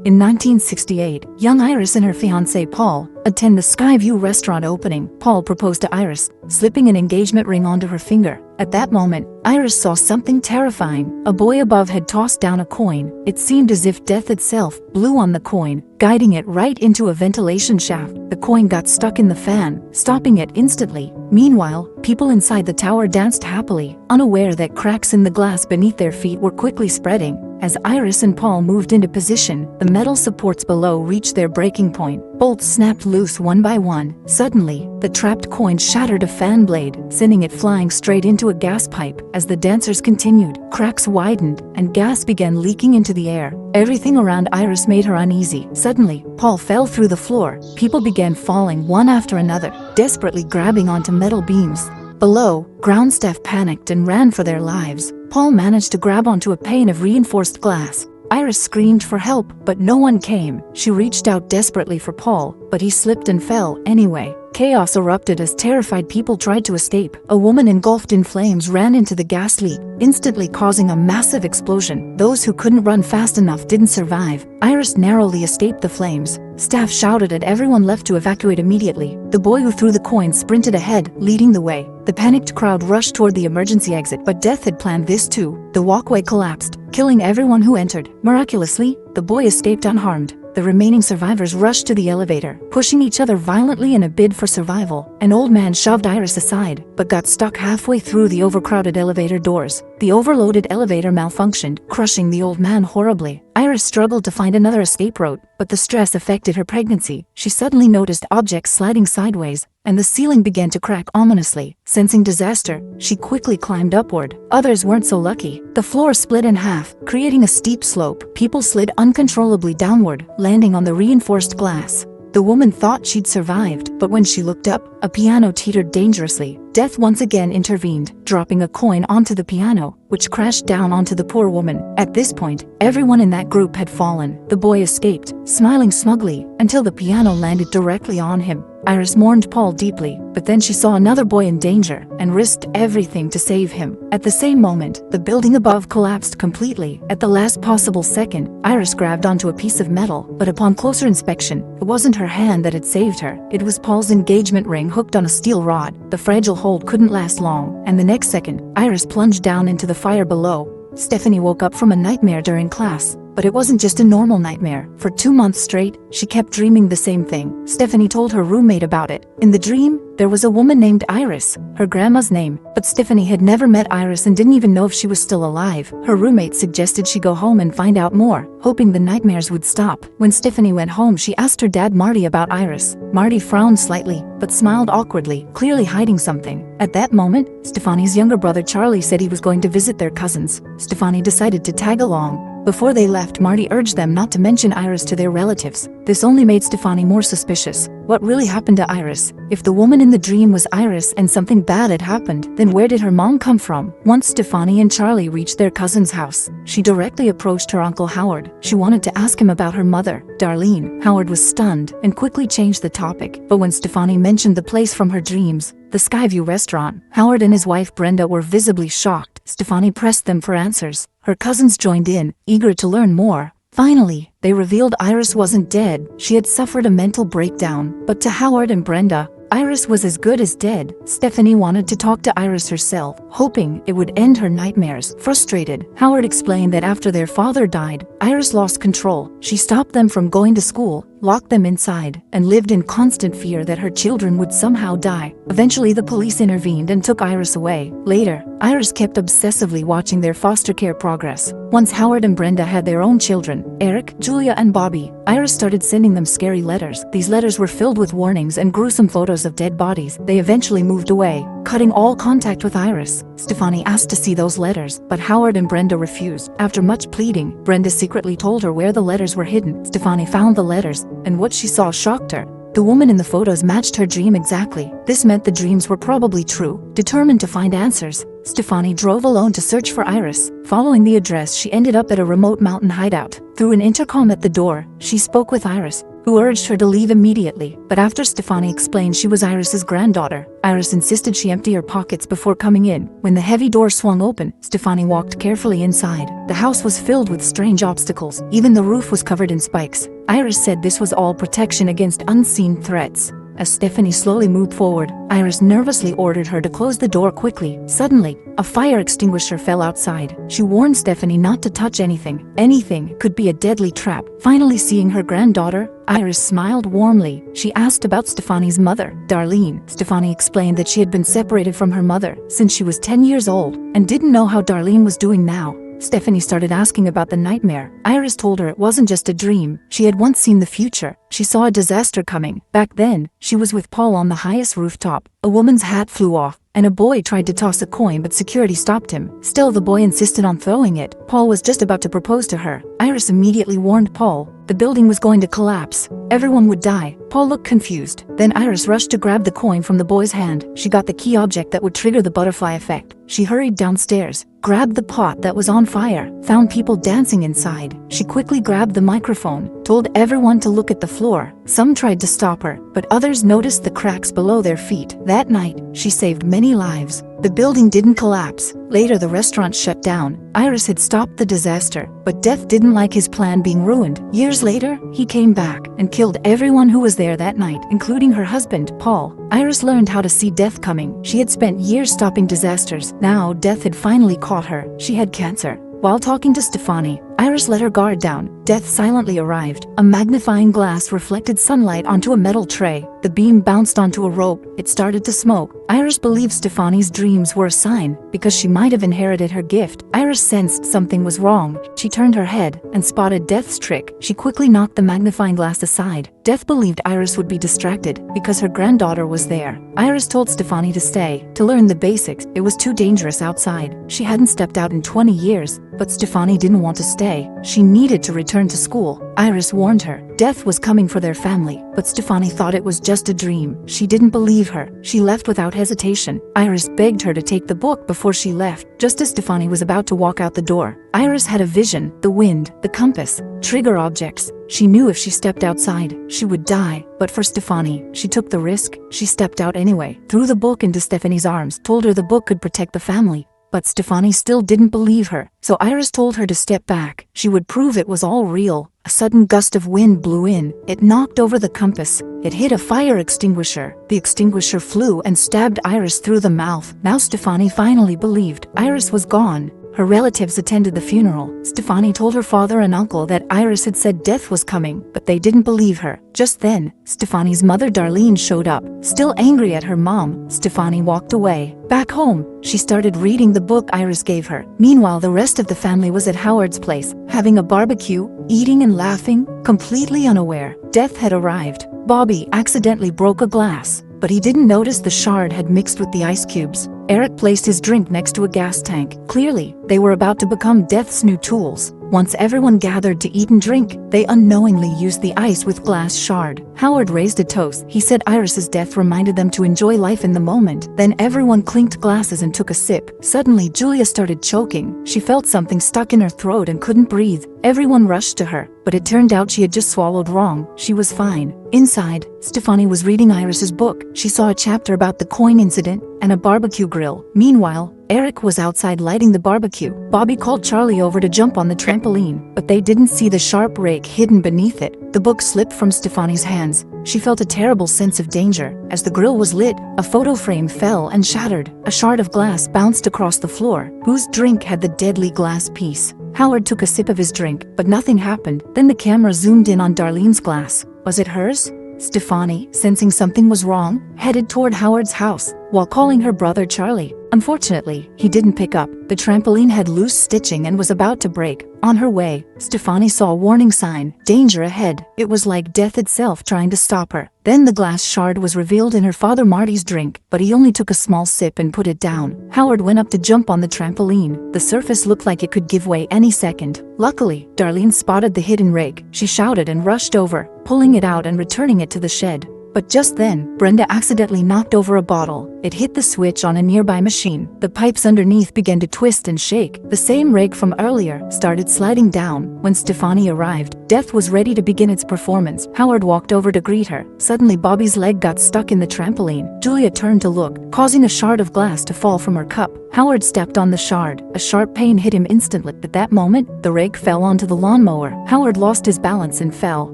In 1968, young Iris and her fiancé Paul attend the Skyview restaurant opening. Paul proposed to Iris, slipping an engagement ring onto her finger. At that moment, Iris saw something terrifying. A boy above had tossed down a coin. It seemed as if death itself blew on the coin, guiding it right into a ventilation shaft. The coin got stuck in the fan, stopping it instantly. Meanwhile, people inside the tower danced happily, unaware that cracks in the glass beneath their feet were quickly spreading. As Iris and Paul moved into position, the metal supports below reached their breaking point. Bolts snapped loose one by one. Suddenly, the trapped coin shattered a fan blade, sending it flying straight into a gas pipe. As the dancers continued, cracks widened, and gas began leaking into the air. Everything around Iris made her uneasy. Suddenly, Paul fell through the floor. People began falling one after another, desperately grabbing onto metal beams. Below, ground staff panicked and ran for their lives. Paul managed to grab onto a pane of reinforced glass. Iris screamed for help, but no one came. She reached out desperately for Paul, but he slipped and fell anyway. Chaos erupted as terrified people tried to escape. A woman engulfed in flames ran into the gas leak, instantly causing a massive explosion. Those who couldn't run fast enough didn't survive. Iris narrowly escaped the flames. Staff shouted at everyone left to evacuate immediately. The boy who threw the coin sprinted ahead, leading the way. The panicked crowd rushed toward the emergency exit, but death had planned this too. The walkway collapsed, killing everyone who entered. Miraculously, the boy escaped unharmed. The remaining survivors rushed to the elevator, pushing each other violently in a bid for survival. An old man shoved Iris aside, but got stuck halfway through the overcrowded elevator doors. The overloaded elevator malfunctioned, crushing the old man horribly. Iris struggled to find another escape route, but the stress affected her pregnancy. She suddenly noticed objects sliding sideways, and the ceiling began to crack ominously. Sensing disaster, she quickly climbed upward. Others weren't so lucky. The floor split in half, creating a steep slope. People slid uncontrollably downward, landing on the reinforced glass. The woman thought she'd survived, but when she looked up, a piano teetered dangerously. Death once again intervened, dropping a coin onto the piano, which crashed down onto the poor woman. At this point, everyone in that group had fallen. The boy escaped, smiling smugly, until the piano landed directly on him. Iris mourned Paul deeply, but then she saw another boy in danger and risked everything to save him. At the same moment, the building above collapsed completely. At the last possible second, Iris grabbed onto a piece of metal, but upon closer inspection, it wasn't her hand that had saved her. It was Paul's engagement ring hooked on a steel rod. The fragile hold couldn't last long, and the next second, Iris plunged down into the fire below. Stephanie woke up from a nightmare during class. But it wasn't just a normal nightmare. For 2 months straight, she kept dreaming the same thing. Stephanie told her roommate about it. In the dream, there was a woman named Iris, her grandma's name, but Stephanie had never met Iris and didn't even know if she was still alive. Her roommate suggested she go home and find out more, hoping the nightmares would stop. When Stephanie went home, she asked her dad Marty about Iris. Marty frowned slightly, but smiled awkwardly, clearly hiding something. At that moment, Stephanie's younger brother Charlie said he was going to visit their cousins. Stephanie decided to tag along. Before they left, Marty urged them not to mention Iris to their relatives. This only made Stephanie more suspicious. What really happened to Iris? If the woman in the dream was Iris and something bad had happened, then where did her mom come from? Once Stephanie and Charlie reached their cousin's house, she directly approached her Uncle Howard. She wanted to ask him about her mother, Darlene. Howard was stunned and quickly changed the topic. But when Stephanie mentioned the place from her dreams, the Skyview restaurant, Howard and his wife Brenda were visibly shocked. Stephanie pressed them for answers. Her cousins joined in, eager to learn more. Finally, they revealed Iris wasn't dead. She had suffered a mental breakdown. But to Howard and Brenda, Iris was as good as dead. Stephanie wanted to talk to Iris herself, hoping it would end her nightmares. Frustrated, Howard explained that after their father died, Iris lost control. She stopped them from going to school, locked them inside, and lived in constant fear that her children would somehow die. Eventually, the police intervened and took Iris away. Later, Iris kept obsessively watching their foster care progress. Once Howard and Brenda had their own children, Eric, Julia, and Bobby, Iris started sending them scary letters. These letters were filled with warnings and gruesome photos of dead bodies. They eventually moved away, cutting all contact with Iris. Stephanie asked to see those letters, but Howard and Brenda refused. After much pleading, Brenda secretly told her where the letters were hidden. Stephanie found the letters, and what she saw shocked her. The woman in the photos matched her dream exactly. This meant the dreams were probably true. Determined to find answers, Stephanie drove alone to search for Iris. Following the address, she ended up at a remote mountain hideout. Through an intercom at the door, she spoke with Iris. who urged her to leave immediately. But after Stefani explained she was Iris's granddaughter, Iris insisted she empty her pockets before coming in. When the heavy door swung open, Stefani walked carefully inside. The house was filled with strange obstacles. Even the roof was covered in spikes. Iris said this was all protection against unseen threats. As Stephanie slowly moved forward, Iris nervously ordered her to close the door quickly. Suddenly, a fire extinguisher fell outside. She warned Stephanie not to touch anything. Anything could be a deadly trap. Finally seeing her granddaughter, Iris smiled warmly. She asked about Stefani's mother, Darlene. Stefani explained that she had been separated from her mother since she was 10 years old and didn't know how Darlene was doing now. Stephanie started asking about the nightmare. Iris told her it wasn't just a dream. She had once seen the future. She saw a disaster coming. Back then, she was with Paul on the highest rooftop. A woman's hat flew off, and a boy tried to toss a coin, but security stopped him. Still, the boy insisted on throwing it. Paul was just about to propose to her. Iris immediately warned Paul. The building was going to collapse. Everyone would die. Paul looked confused. Then Iris rushed to grab the coin from the boy's hand. She got the key object that would trigger the butterfly effect. She hurried downstairs, grabbed the pot that was on fire, found people dancing inside. She quickly grabbed the microphone, told everyone to look at the floor. Some tried to stop her, but others noticed the cracks below their feet. That night, she saved many lives. The building didn't collapse. Later, the restaurant shut down. Iris had stopped the disaster, but Death didn't like his plan being ruined. Years later, he came back and killed everyone who was there that night, including her husband, Paul. Iris learned how to see death coming. She had spent years stopping disasters. Now, Death had finally caught her. She had cancer. While talking to Stefani, Iris let her guard down. Death silently arrived. A magnifying glass reflected sunlight onto a metal tray. The beam bounced onto a rope. It started to smoke. Iris believed Stefani's dreams were a sign, because she might have inherited her gift. Iris sensed something was wrong. She turned her head and spotted Death's trick. She quickly knocked the magnifying glass aside. Death believed Iris would be distracted because her granddaughter was there. Iris told Stefani to stay, to learn the basics. It was too dangerous outside. She hadn't stepped out in 20 years, but Stefani didn't want to stay. She needed to return to school. Iris warned her. Death was coming for their family, but Stefani thought it was just a dream. She didn't believe her. She left without hesitation. Iris begged her to take the book before she left. Just as Stefani was about to walk out the door, Iris had a vision. The wind, the compass, trigger objects. She knew if she stepped outside, she would die. But for Stefani, she took the risk. She stepped out anyway, threw the book into Stefani's arms, told her the book could protect the family. But Stefani still didn't believe her, so Iris told her to step back. She would prove it was all real. A sudden gust of wind blew in. It knocked over the compass. It hit a fire extinguisher. The extinguisher flew and stabbed Iris through the mouth. Now Stefani finally believed. Iris was gone. Her relatives attended the funeral. Stefani told her father and uncle that Iris had said death was coming, but they didn't believe her. Just then, Stefani's mother Darlene showed up. Still angry at her mom, Stefani walked away. Back home, she started reading the book Iris gave her. Meanwhile, the rest of the family was at Howard's place, having a barbecue, eating and laughing, completely unaware. Death had arrived. Bobby accidentally broke a glass, but he didn't notice the shard had mixed with the ice cubes. Eric placed his drink next to a gas tank. Clearly, they were about to become Death's new tools. Once everyone gathered to eat and drink, they unknowingly used the ice with glass shard. Howard raised a toast. He said Iris's death reminded them to enjoy life in the moment. Then everyone clinked glasses and took a sip. Suddenly, Julia started choking. She felt something stuck in her throat and couldn't breathe. Everyone rushed to her, but it turned out she had just swallowed wrong. She was fine. Inside, Stefani was reading Iris's book. She saw a chapter about the coin incident and a barbecue grill. Meanwhile, Eric was outside lighting the barbecue. Bobby called Charlie over to jump on the trampoline, but they didn't see the sharp rake hidden beneath it. The book slipped from Stefani's hands. She felt a terrible sense of danger. As the grill was lit, a photo frame fell and shattered. A shard of glass bounced across the floor. Whose drink had the deadly glass piece? Howard took a sip of his drink, but nothing happened. Then the camera zoomed in on Darlene's glass. Was it hers? Stefani, sensing something was wrong, headed toward Howard's house, while calling her brother Charlie. Unfortunately, he didn't pick up. The trampoline had loose stitching and was about to break. On her way, Stefani saw a warning sign, danger ahead. It was like death itself trying to stop her. Then the glass shard was revealed in her father Marty's drink, but he only took a small sip and put it down. Howard went up to jump on the trampoline. The surface looked like it could give way any second. Luckily, Darlene spotted the hidden rake. She shouted and rushed over, pulling it out and returning it to the shed. But just then, Brenda accidentally knocked over a bottle. It hit the switch on a nearby machine. The pipes underneath began to twist and shake. The same rig from earlier started sliding down. When Stefani arrived, Death was ready to begin its performance. Howard walked over to greet her. Suddenly, Bobby's leg got stuck in the trampoline. Julia turned to look, causing a shard of glass to fall from her cup. Howard stepped on the shard. A sharp pain hit him instantly. At that moment, the rake fell onto the lawnmower. Howard lost his balance and fell.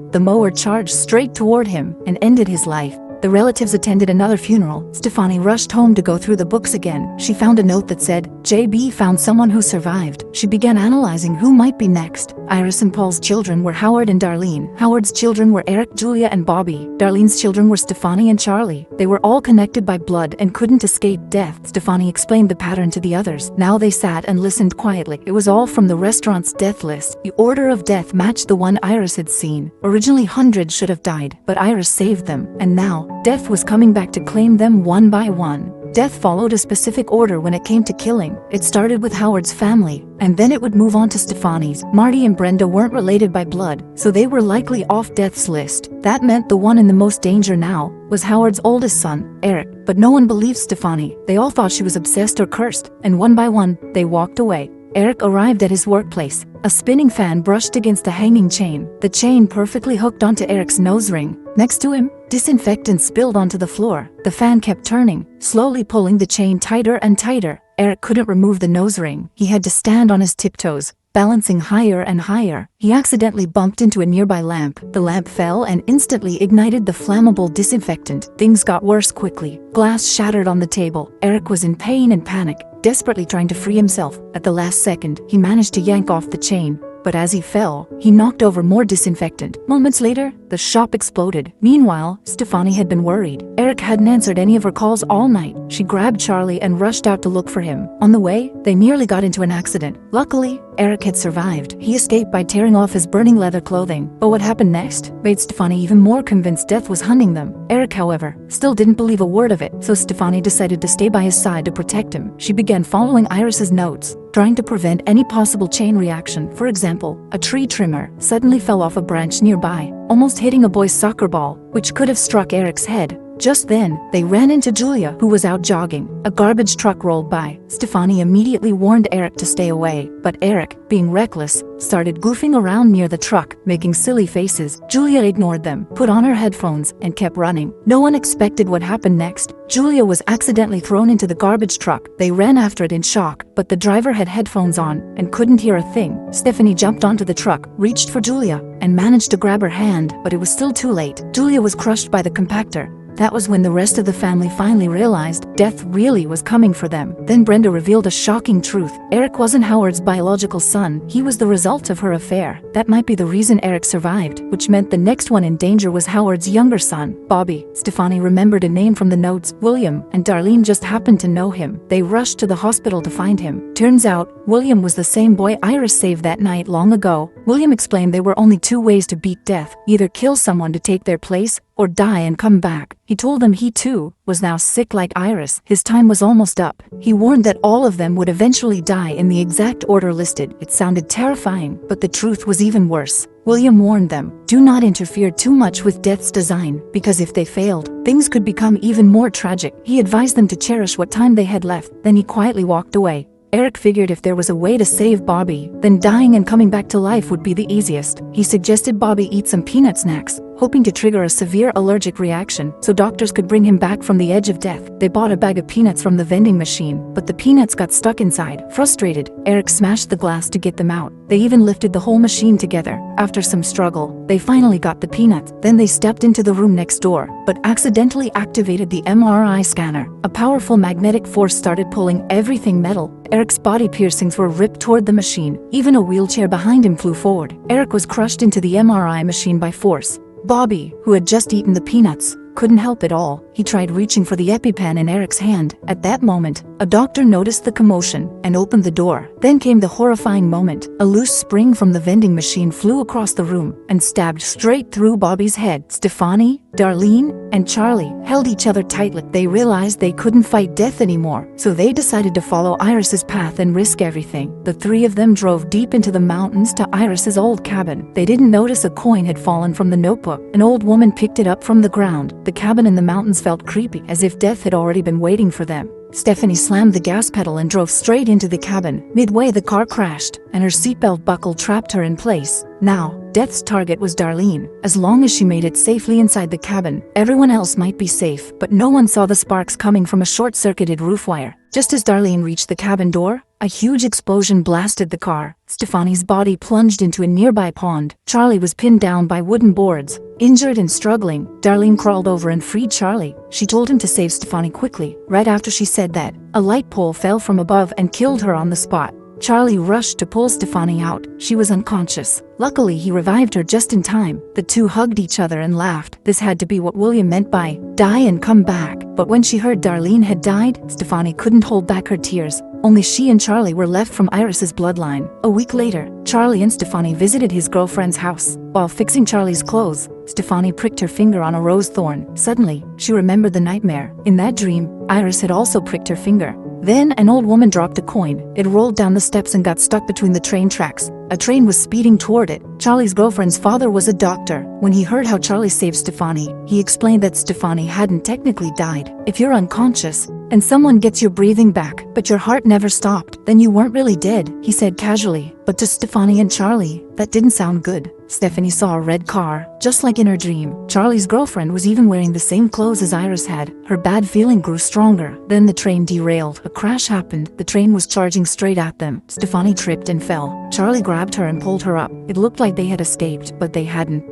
The mower charged straight toward him and ended his life. The relatives attended another funeral. Stefani rushed home to go through the books again. She found a note that said, JB found someone who survived. She began analyzing who might be next. Iris and Paul's children were Howard and Darlene. Howard's children were Eric, Julia, and Bobby. Darlene's children were Stefani and Charlie. They were all connected by blood and couldn't escape death. Stefani explained the pattern to the others. Now they sat and listened quietly. It was all from the restaurant's death list. The order of death matched the one Iris had seen. Originally, hundreds should have died, but Iris saved them. And now, Death was coming back to claim them one by one. Death followed a specific order when it came to killing. It started with Howard's family, and then it would move on to Stefani's. Marty and Brenda weren't related by blood, so they were likely off Death's list. That meant the one in the most danger now was Howard's oldest son, Eric. But no one believed Stefani. They all thought she was obsessed or cursed, and one by one, they walked away. Eric arrived at his workplace. A spinning fan brushed against a hanging chain. The chain perfectly hooked onto Eric's nose ring. Next to him, disinfectant spilled onto the floor. The fan kept turning, slowly pulling the chain tighter and tighter. Eric couldn't remove the nose ring. He had to stand on his tiptoes, balancing higher and higher. He accidentally bumped into a nearby lamp. The lamp fell and instantly ignited the flammable disinfectant. Things got worse quickly. Glass shattered on the table. Eric was in pain and panic, desperately trying to free himself. At the last second, he managed to yank off the chain. But as he fell, he knocked over more disinfectant. Moments later, the shop exploded. Meanwhile, Stefani had been worried. Eric hadn't answered any of her calls all night. She grabbed Charlie and rushed out to look for him. On the way, they nearly got into an accident. Luckily, Eric had survived. He escaped by tearing off his burning leather clothing. But what happened next made Stefani even more convinced Death was hunting them. Eric, however, still didn't believe a word of it, so Stefani decided to stay by his side to protect him. She began following Iris's notes, trying to prevent any possible chain reaction. For example, a tree trimmer suddenly fell off a branch nearby, almost hitting a boy's soccer ball, which could have struck Eric's head. Just then, they ran into Julia, who was out jogging. A garbage truck rolled by. Stefani immediately warned Eric to stay away, but Eric, being reckless, started goofing around near the truck, making silly faces. Julia ignored them, put on her headphones, and kept running. No one expected what happened next. Julia was accidentally thrown into the garbage truck. They ran after it in shock, but the driver had headphones on and couldn't hear a thing. Stephanie jumped onto the truck, reached for Julia, and managed to grab her hand, but it was still too late. Julia was crushed by the compactor. That was when the rest of the family finally realized Death really was coming for them. Then Brenda revealed a shocking truth. Eric wasn't Howard's biological son. He was the result of her affair. That might be the reason Eric survived, which meant the next one in danger was Howard's younger son, Bobby. Stefani remembered a name from the notes, William, and Darlene just happened to know him. They rushed to the hospital to find him. Turns out, William was the same boy Iris saved that night long ago. William explained there were only two ways to beat death: either kill someone to take their place, or die and come back. He told them he too was now sick like Iris. His time was almost up. He warned that all of them would eventually die in the exact order listed. It sounded terrifying, but the truth was even worse. William warned them, do not interfere too much with Death's design, because if they failed, things could become even more tragic. He advised them to cherish what time they had left. Then he quietly walked away. Eric figured if there was a way to save Bobby, then dying and coming back to life would be the easiest. He suggested Bobby eat some peanut snacks, hoping to trigger a severe allergic reaction so doctors could bring him back from the edge of death. They bought a bag of peanuts from the vending machine, but the peanuts got stuck inside. Frustrated, Eric smashed the glass to get them out. They even lifted the whole machine together. After some struggle, they finally got the peanuts. Then they stepped into the room next door, but accidentally activated the MRI scanner. A powerful magnetic force started pulling everything metal. Eric's body piercings were ripped toward the machine. Even a wheelchair behind him flew forward. Eric was crushed into the MRI machine by force. Bobby, who had just eaten the peanuts, couldn't help at all. He tried reaching for the EpiPen in Eric's hand. At that moment, a doctor noticed the commotion and opened the door. Then came the horrifying moment. A loose spring from the vending machine flew across the room and stabbed straight through Bobby's head. Stefani, Darlene and Charlie held each other tightly. They realized they couldn't fight death anymore, so they decided to follow Iris's path and risk everything. The three of them drove deep into the mountains to Iris's old cabin. They didn't notice a coin had fallen from the notebook. An old woman picked it up from the ground. The cabin in the mountains felt creepy, as if death had already been waiting for them. Stephanie slammed the gas pedal and drove straight into the cabin. Midway, the car crashed, and her seatbelt buckle trapped her in place. Now, Death's target was Darlene. As long as she made it safely inside the cabin, everyone else might be safe, but no one saw the sparks coming from a short-circuited roof wire. Just as Darlene reached the cabin door, a huge explosion blasted the car. Stefani's body plunged into a nearby pond. Charlie was pinned down by wooden boards. Injured and struggling, Darlene crawled over and freed Charlie. She told him to save Stefani quickly. Right after she said that, a light pole fell from above and killed her on the spot. Charlie rushed to pull Stefani out. She was unconscious. Luckily, he revived her just in time. The two hugged each other and laughed. This had to be what William meant by die and come back. But when she heard Darlene had died, Stefani couldn't hold back her tears. Only she and Charlie were left from Iris's bloodline. A week later, Charlie and Stefani visited his girlfriend's house. While fixing Charlie's clothes, Stefani pricked her finger on a rose thorn. Suddenly, she remembered the nightmare. In that dream, Iris had also pricked her finger. Then, an old woman dropped a coin. It rolled down the steps and got stuck between the train tracks. A train was speeding toward it. Charlie's girlfriend's father was a doctor. When he heard how Charlie saved Stefani, he explained that Stefani hadn't technically died. If you're unconscious, and someone gets your breathing back, but your heart never stopped, then you weren't really dead, he said casually. But to Stefani and Charlie, that didn't sound good. Stephanie saw a red car, just like in her dream. Charlie's girlfriend was even wearing the same clothes as Iris had. Her bad feeling grew stronger. Then the train derailed. A crash happened. The train was charging straight at them. Stefani tripped and fell. Charlie grabbed her and pulled her up. It looked like they had escaped, but they hadn't.